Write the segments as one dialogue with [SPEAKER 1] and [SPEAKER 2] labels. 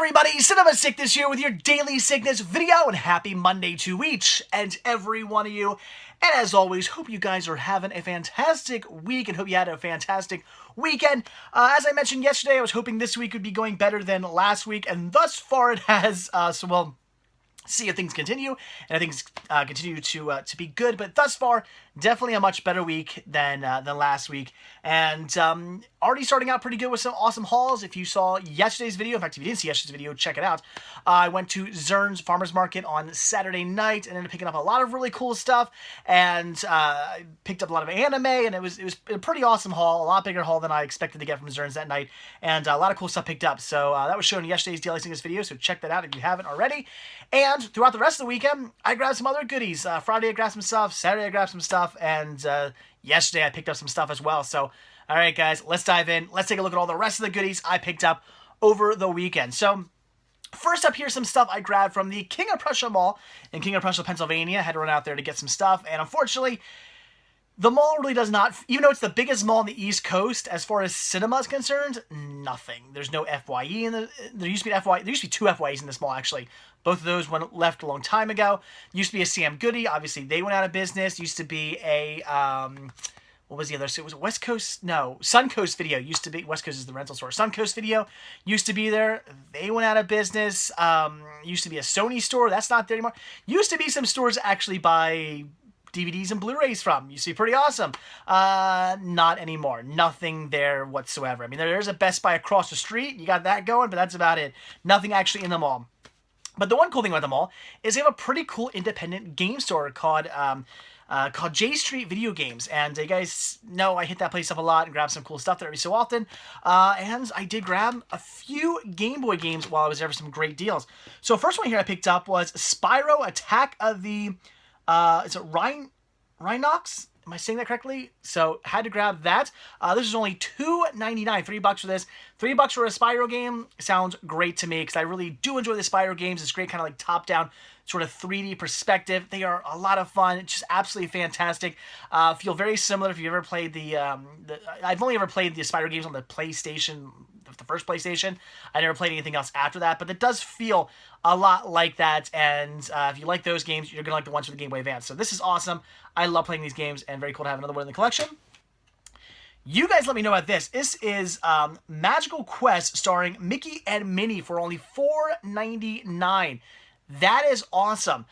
[SPEAKER 1] everybody, Cinema Sickness here with your daily sickness video, and happy Monday to each and every one of you. And as always, hope you guys are having a fantastic week and hope you had a fantastic weekend. As I mentioned yesterday, I was hoping this week would be going better than last week, and thus far it has, see if things continue, and if things continue to be good. But thus far, definitely a much better week than last week, and already starting out pretty good with some awesome hauls. If you saw yesterday's video, in fact, if you didn't see yesterday's video, check it out. I went to Zern's Farmers Market on Saturday night and ended up picking up a lot of really cool stuff, and picked up a lot of anime, and it was a pretty awesome haul, a lot bigger haul than I expected to get from Zern's that night, and a lot of cool stuff picked up. So that was shown in yesterday's Daily Sickness video, so check that out if you haven't already. And throughout the rest of the weekend, I grabbed some other goodies. Friday I grabbed some stuff, Saturday I grabbed some stuff, and yesterday I picked up some stuff as well. So, alright guys, let's dive in. Let's take a look at all the rest of the goodies I picked up over the weekend. So, first up, here's some stuff I grabbed from the King of Prussia Mall in King of Prussia, Pennsylvania. I had to run out there to get some stuff, and unfortunately, the mall really does not, even though it's the biggest mall on the East Coast, as far as cinema is concerned, nothing. There's no FYE in the, there used to be two FYEs in this mall, actually. Both of those left a long time ago. Used to be a Sam Goody, obviously they went out of business. Used to be a, what was the other, so it was West Coast, no, Suncoast Video used to be, West Coast is the rental store. Suncoast Video used to be there, they went out of business. Used to be a Sony store, that's not there anymore. Used to be some stores that actually buy DVDs and Blu-rays from. Used to be pretty awesome. Not anymore. Nothing there whatsoever. I mean, there's a Best Buy across the street. You got that going, but that's about it. Nothing actually in the mall. But the one cool thing about the mall is they have a pretty cool independent game store called J Street Video Games. And you guys know I hit that place up a lot and grab some cool stuff there every so often. And I did grab a few Game Boy games while I was there for some great deals. So first one here I picked up was Spyro Attack of the is it Rhinox? Am I saying that correctly? So, had to grab that. This is only $2.99, $3 for this. $3 for a Spyro game sounds great to me, because I really do enjoy the Spyro games. It's great kind of like top-down sort of 3D perspective. They are a lot of fun. It's just absolutely fantastic. Feel very similar if you've ever played I've only ever played the Spyro games on the PlayStation, the first PlayStation. I never played anything else after that, but it does feel a lot like that, and if you like those games, you're going to like the ones for the Game Boy Advance. So this is awesome. I love playing these games, and very cool to have another one in the collection. You guys let me know about this. This is Magical Quest starring Mickey and Minnie for only $4.99. That is awesome.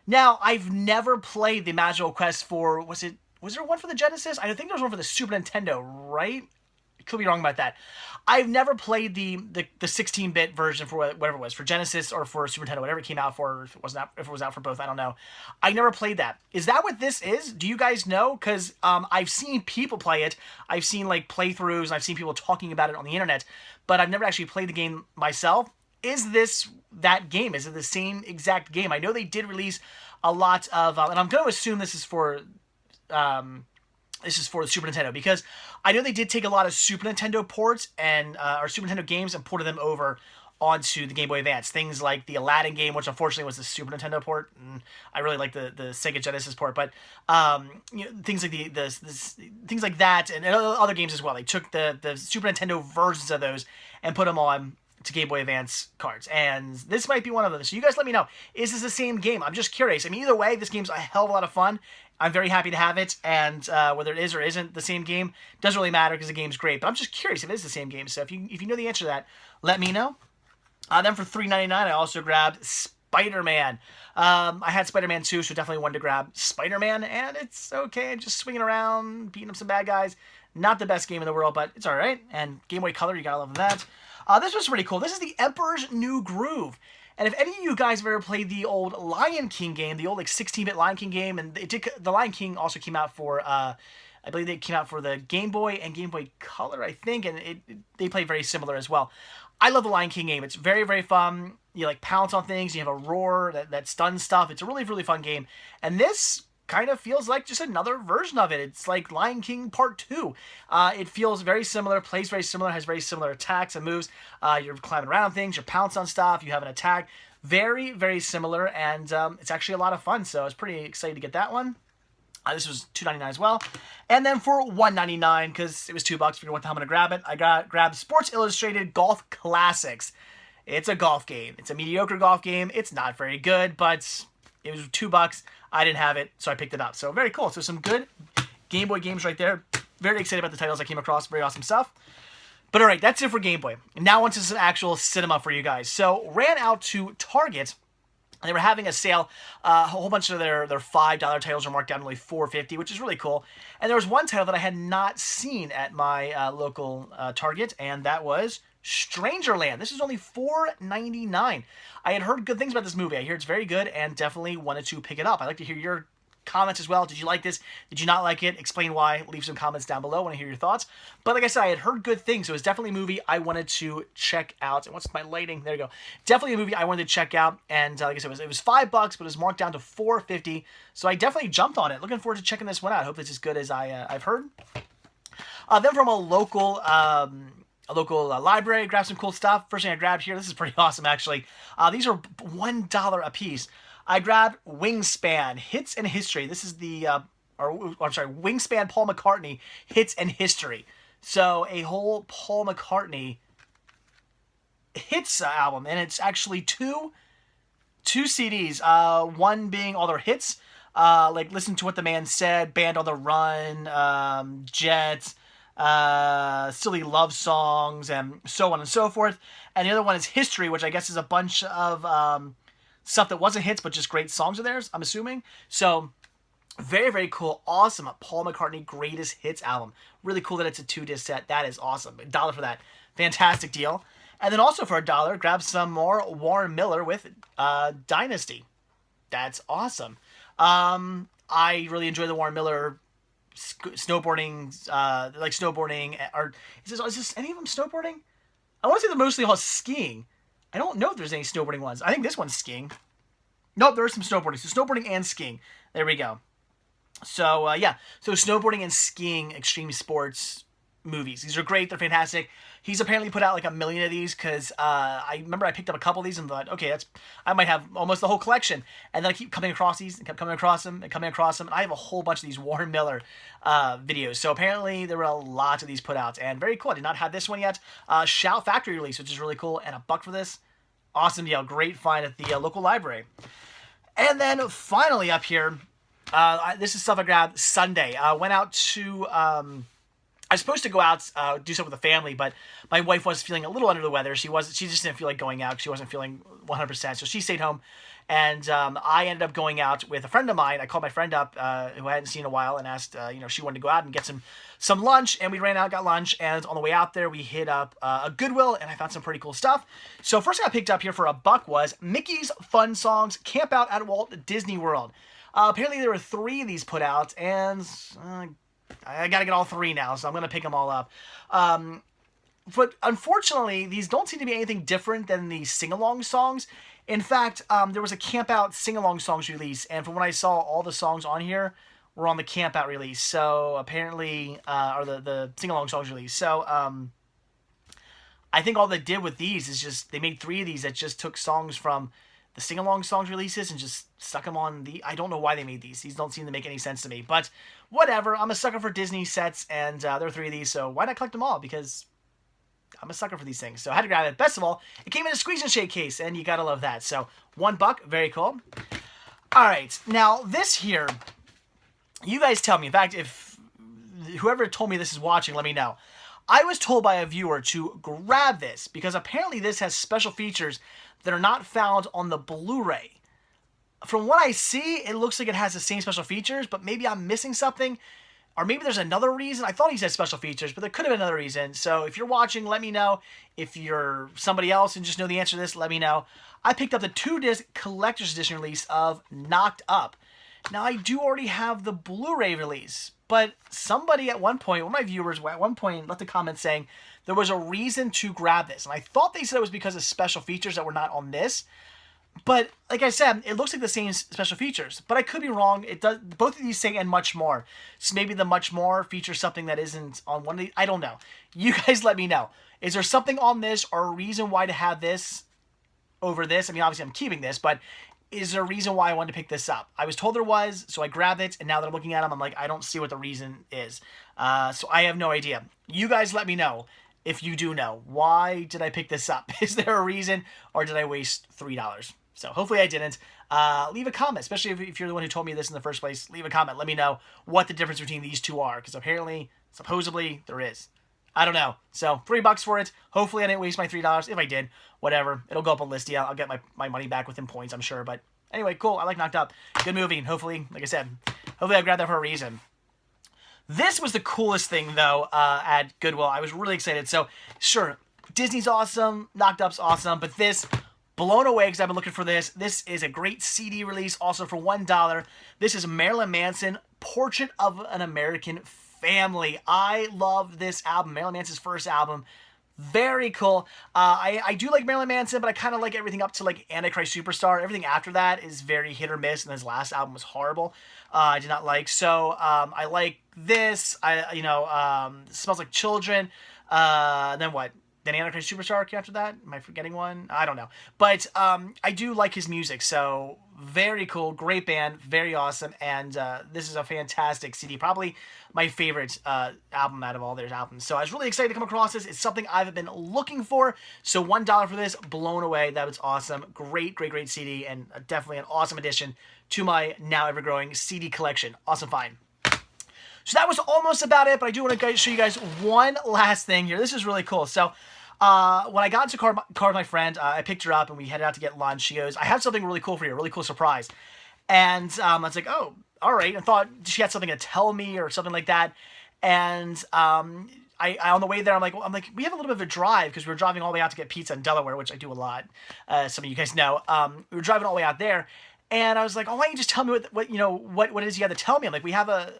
[SPEAKER 1] Now, I've never played the Magical Quest for, was there one for the Genesis? I think there was one for the Super Nintendo, right? Could be wrong about that. I've never played the 16-bit version for whatever it was, for Genesis or for Super Nintendo, whatever it came out for, if it was out for both, I don't know. I never played that. Is that what this is? Do you guys know? Because I've seen people play it. I've seen like playthroughs, and I've seen people talking about it on the internet, but I've never actually played the game myself. Is this that game? Is it the same exact game? I know they did release a lot of, and I'm going to assume this is for the Super Nintendo, because I know they did take a lot of Super Nintendo ports and or Super Nintendo games and ported them over onto the Game Boy Advance. Things like the Aladdin game, which unfortunately was the Super Nintendo port, and I really like the Sega Genesis port. But you know, things like things like that, and other games as well. They took the Super Nintendo versions of those and put them on to Game Boy Advance cards, and this might be one of them. So you guys let me know, is this the same game? I'm just curious. I mean, either way, this game's a hell of a lot of fun. I'm very happy to have it, and whether it is or isn't the same game doesn't really matter, because the game's great. But I'm just curious if it is the same game. So if you know the answer to that, let me know. Then for $3.99, I also grabbed Spider-Man. I had Spider-Man 2, so definitely wanted to grab Spider-Man, and it's okay. Just swinging around, beating up some bad guys. Not the best game in the world, but it's all right. And Game Boy Color, you gotta love that. This was pretty cool. This is the Emperor's New Groove. And if any of you guys have ever played the old Lion King game, the old like 16-bit Lion King game, and the Lion King also came out for, I believe they came out for the Game Boy and Game Boy Color, I think, and they play very similar as well. I love the Lion King game. It's very, very fun. You like pounce on things. You have a roar that stuns stuff. It's a really, really fun game. And this kind of feels like just another version of it. It's like Lion King Part 2. It feels very similar, plays very similar, has very similar attacks and moves. You're climbing around things, you pounce on stuff, you have an attack. Very, very similar, and it's actually a lot of fun, so I was pretty excited to get that one. This was $2.99 as well. And then for $1.99, because it was $2, figured what the hell I'm going to grab it, I grabbed Sports Illustrated Golf Classics. It's a golf game. It's a mediocre golf game. It's not very good, but it was $2. I didn't have it, so I picked it up. So very cool. So some good Game Boy games right there. Very excited about the titles I came across. Very awesome stuff. But all right, that's it for Game Boy. Now onto some actual cinema for you guys. So ran out to Target. They were having a sale. A whole bunch of their $5 titles were marked down to only $4.50, which is really cool. And there was one title that I had not seen at my local Target, and that was Strangerland. This is only $4.99. I had heard good things about this movie. I hear it's very good and definitely wanted to pick it up. I'd like to hear your comments as well. Did you like this? Did you not like it? Explain why. Leave some comments down below. I want to hear your thoughts. But like I said, I had heard good things. So it was definitely a movie I wanted to check out. And what's my lighting? There you go. Definitely a movie I wanted to check out. And like I said, it was $5, but it was marked down to $4.50. So I definitely jumped on it. Looking forward to checking this one out. I hope it's as good as I've heard. Then from a local library, grab some cool stuff. First thing I grabbed here, this is pretty awesome actually. These are $1 a piece. I grabbed Wingspan, Hits and History. This is the, Wingspan Paul McCartney, Hits and History. So a whole Paul McCartney hits album, and it's actually two CDs. One being all their hits, like Listen to What the Man Said, Band on the Run, Jet, Silly Love Songs, and so on and so forth. And the other one is History, which I guess is a bunch of stuff that wasn't hits, but just great songs of theirs, I'm assuming. So, very, very cool. Awesome. Paul McCartney Greatest Hits album. Really cool that it's a 2-disc set. That is awesome. $1 for that. Fantastic deal. And then also for $1, grab some more Warren Miller with Dynasty. That's awesome. I really enjoy the Warren Miller snowboarding, or is this any of them snowboarding? I want to say they're mostly all skiing. I don't know if there's any snowboarding ones. I think this one's skiing. Nope, there is some snowboarding. So snowboarding and skiing. There we go. So, yeah. So snowboarding and skiing extreme sports movies. These are great. They're fantastic. He's apparently put out like 1 million of these because I remember I picked up a couple of these and thought, okay, I might have almost the whole collection. And then I keep coming across these and kept coming across them and coming across them. And I have a whole bunch of these Warren Miller videos. So apparently there were a lot of these put out. And very cool. I did not have this one yet. Shout Factory release, which is really cool. And $1 for this. Awesome deal. Great find at the local library. And then finally up here, this is stuff I grabbed Sunday. Went out to... I was supposed to go out, do stuff with the family, but my wife was feeling a little under the weather. She just didn't feel like going out. She wasn't feeling 100%, so she stayed home. And I ended up going out with a friend of mine. I called my friend up, who I hadn't seen in a while, and asked, if she wanted to go out and get some lunch. And we ran out, got lunch, and on the way out there, we hit up a Goodwill, and I found some pretty cool stuff. So first thing I picked up here for $1 was Mickey's Fun Songs Camp Out at Walt Disney World. Apparently there were 3 of these put out, and... I gotta get all 3 now, so I'm gonna pick them all up. But unfortunately, these don't seem to be anything different than the sing-along songs. In fact, there was a Camp Out sing-along songs release, and from what I saw, all the songs on here were on the Camp Out release. So apparently, or the sing-along songs release. So I think all they did with these is just they made 3 of these that just took songs from the sing-along songs releases and just stuck them on the... I don't know why they made these. These don't seem to make any sense to me. But whatever. I'm a sucker for Disney sets, and there are 3 of these, so why not collect them all? Because I'm a sucker for these things. So I had to grab it. Best of all, it came in a squeeze and shake case, and you gotta love that. So $1, very cool. All right. Now, this here, you guys tell me. In fact, if whoever told me this is watching, let me know. I was told by a viewer to grab this because apparently this has special features that are not found on the Blu-ray. From what I see, it looks like it has the same special features, but maybe I'm missing something, or maybe there's another reason. I thought he said special features, but there could have been another reason. So if you're watching, let me know. If you're somebody else and just know the answer to this, let me know. I picked up the 2-disc collector's edition release of Knocked Up. Now, I do already have the Blu-ray release, but somebody at one point, one of my viewers at one point left a comment saying there was a reason to grab this. And I thought they said it was because of special features that were not on this. But like I said, it looks like the same special features. But I could be wrong. It does. Both of these say "and much more." So maybe the "much more" features something that isn't on one of these. I don't know. You guys let me know. Is there something on this or a reason why to have this over this? I mean, obviously I'm keeping this, but is there a reason why I wanted to pick this up? I was told there was, so I grabbed it, and now that I'm looking at them, I'm like, I don't see what the reason is. So I have no idea. You guys let me know. if you do know. Why did I pick this up? Is there a reason, or did I waste $3? So hopefully I didn't. Leave a comment, especially if you're the one who told me this in the first place. Leave a comment. Let me know what the difference between these two are, because apparently, supposedly, there is. I don't know. So $3 for it. Hopefully I didn't waste my $3. If I did, whatever. It'll go up on Listia. I'll get my money back within points, I'm sure. But anyway, cool. I like Knocked Up. Good movie. And hopefully, like I said, hopefully I grabbed that for a reason. This was the coolest thing, though, at Goodwill. I was really excited. So, sure, Disney's awesome. Knocked Up's awesome. But this, blown away because I've been looking for this. This is a great CD release, also for $1. This is Marilyn Manson, Portrait of an American Family. I love this album. Marilyn Manson's first album. Very cool. I do like Marilyn Manson, but I kind of like everything up to like Antichrist Superstar. Everything after that is very hit or miss, and his last album was horrible. I did not like. So I like this. Smells Like Children. Then what? Then Antichrist Superstar came after that? Am I forgetting one? I don't know. But I do like his music, so very cool. Great band. Very awesome. And this is a fantastic CD. Probably my favorite album out of all their albums. So I was really excited to come across this. It's something I've been looking for. So $1 for this. Blown away. That was awesome. Great, great, great CD. And definitely an awesome addition to my now ever-growing CD collection. Awesome find. So that was almost about it, but I do want to show you guys one last thing here. This is really cool. So when I got into car with my friend, I picked her up and we headed out to get lunch. She goes, I have something really cool for you, a really cool surprise. And I was like, oh, all right. I thought she had something to tell me or something like that. And I on the way there, I'm like, we have a little bit of a drive because we were driving all the way out to get pizza in Delaware, which I do a lot. Some of you guys know. We were driving all the way out there. And I was like, oh, why don't you just tell me what it is you got to tell me? I'm like, we have a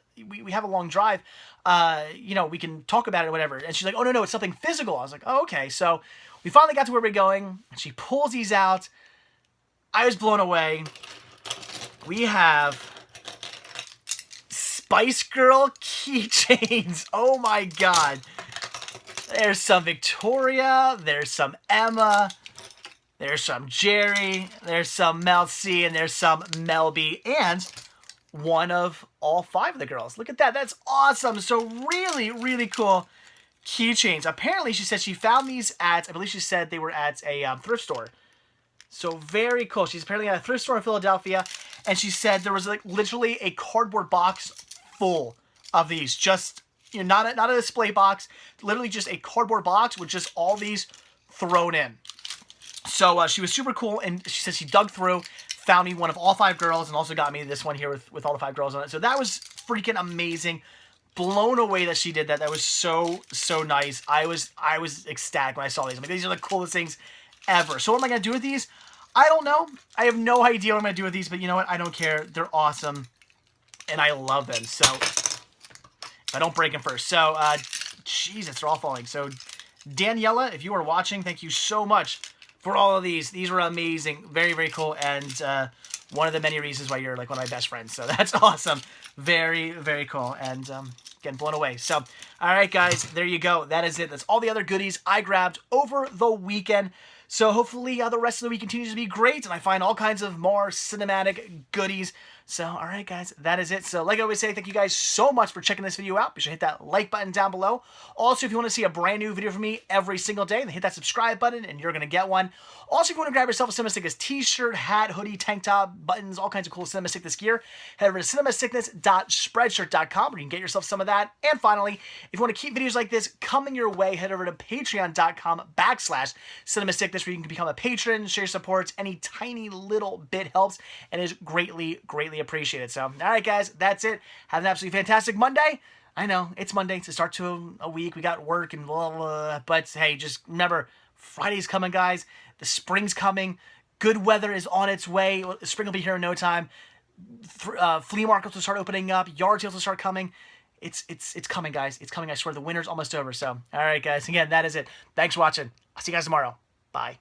[SPEAKER 1] long drive. We can talk about it or whatever. And she's like, oh, no, it's something physical. I was like, oh, okay. So we finally got to where we're going. And she pulls these out. I was blown away. We have Spice Girl keychains. Oh, my God. There's some Victoria. There's some Emma. There's some Jerry, there's some Mel C, and there's some Mel B, and one of all 5 of the girls. Look at that. That's awesome. So really, really cool keychains. Apparently, she said she found these at, I believe she said they were at a thrift store. So very cool. She's apparently at a thrift store in Philadelphia, and she said there was like literally a cardboard box full of these. Just, not a display box, literally just a cardboard box with just all these thrown in. So she was super cool, and she said she dug through, found me one of all 5 girls, and also got me this one here with all the 5 girls on it. So that was freaking amazing. Blown away that she did that. That was so nice. I was ecstatic when I saw these. I'm like, these are the coolest things ever. So what am I going to do with these? I don't know. I have no idea what I'm going to do with these, but you know what? I don't care. They're awesome, and I love them. So if I don't break them first. So, Jesus, they're all falling. So Daniela, if you are watching, thank you so much for all of these. These were amazing. Very, very cool. And one of the many reasons why you're like one of my best friends. So that's awesome. Very, very cool. And getting blown away. So, all right, guys, there you go. That is it. That's all the other goodies I grabbed over the weekend. So hopefully the rest of the week continues to be great, and I find all kinds of more cinematic goodies. So, all right, guys, that is it. So, like I always say, thank you guys so much for checking this video out. Be sure to hit that like button down below. Also, if you want to see a brand new video from me every single day, then hit that subscribe button, and you're going to get one. Also, if you want to grab yourself a Cinema Sickness t-shirt, hat, hoodie, tank top, buttons, all kinds of cool Cinema Sickness gear, head over to cinemasickness.spreadshirt.com where you can get yourself some of that. And finally, if you want to keep videos like this coming your way, head over to patreon.com/cinemasickness where you can become a patron, share your support. Any tiny little bit helps and is greatly, greatly appreciated. So, all right, guys, that's it. Have an absolutely fantastic Monday. I know, it's Monday. It's the start to a week. We got work and blah, blah, blah. But, hey, just remember, Friday's coming, guys. The spring's coming. Good weather is on its way. Spring will be here in no time. Flea markets will start opening up. Yard sales will start coming. It's coming, guys. It's coming. I swear, the winter's almost over. So, all right, guys. Again, that is it. Thanks for watching. I'll see you guys tomorrow. Bye.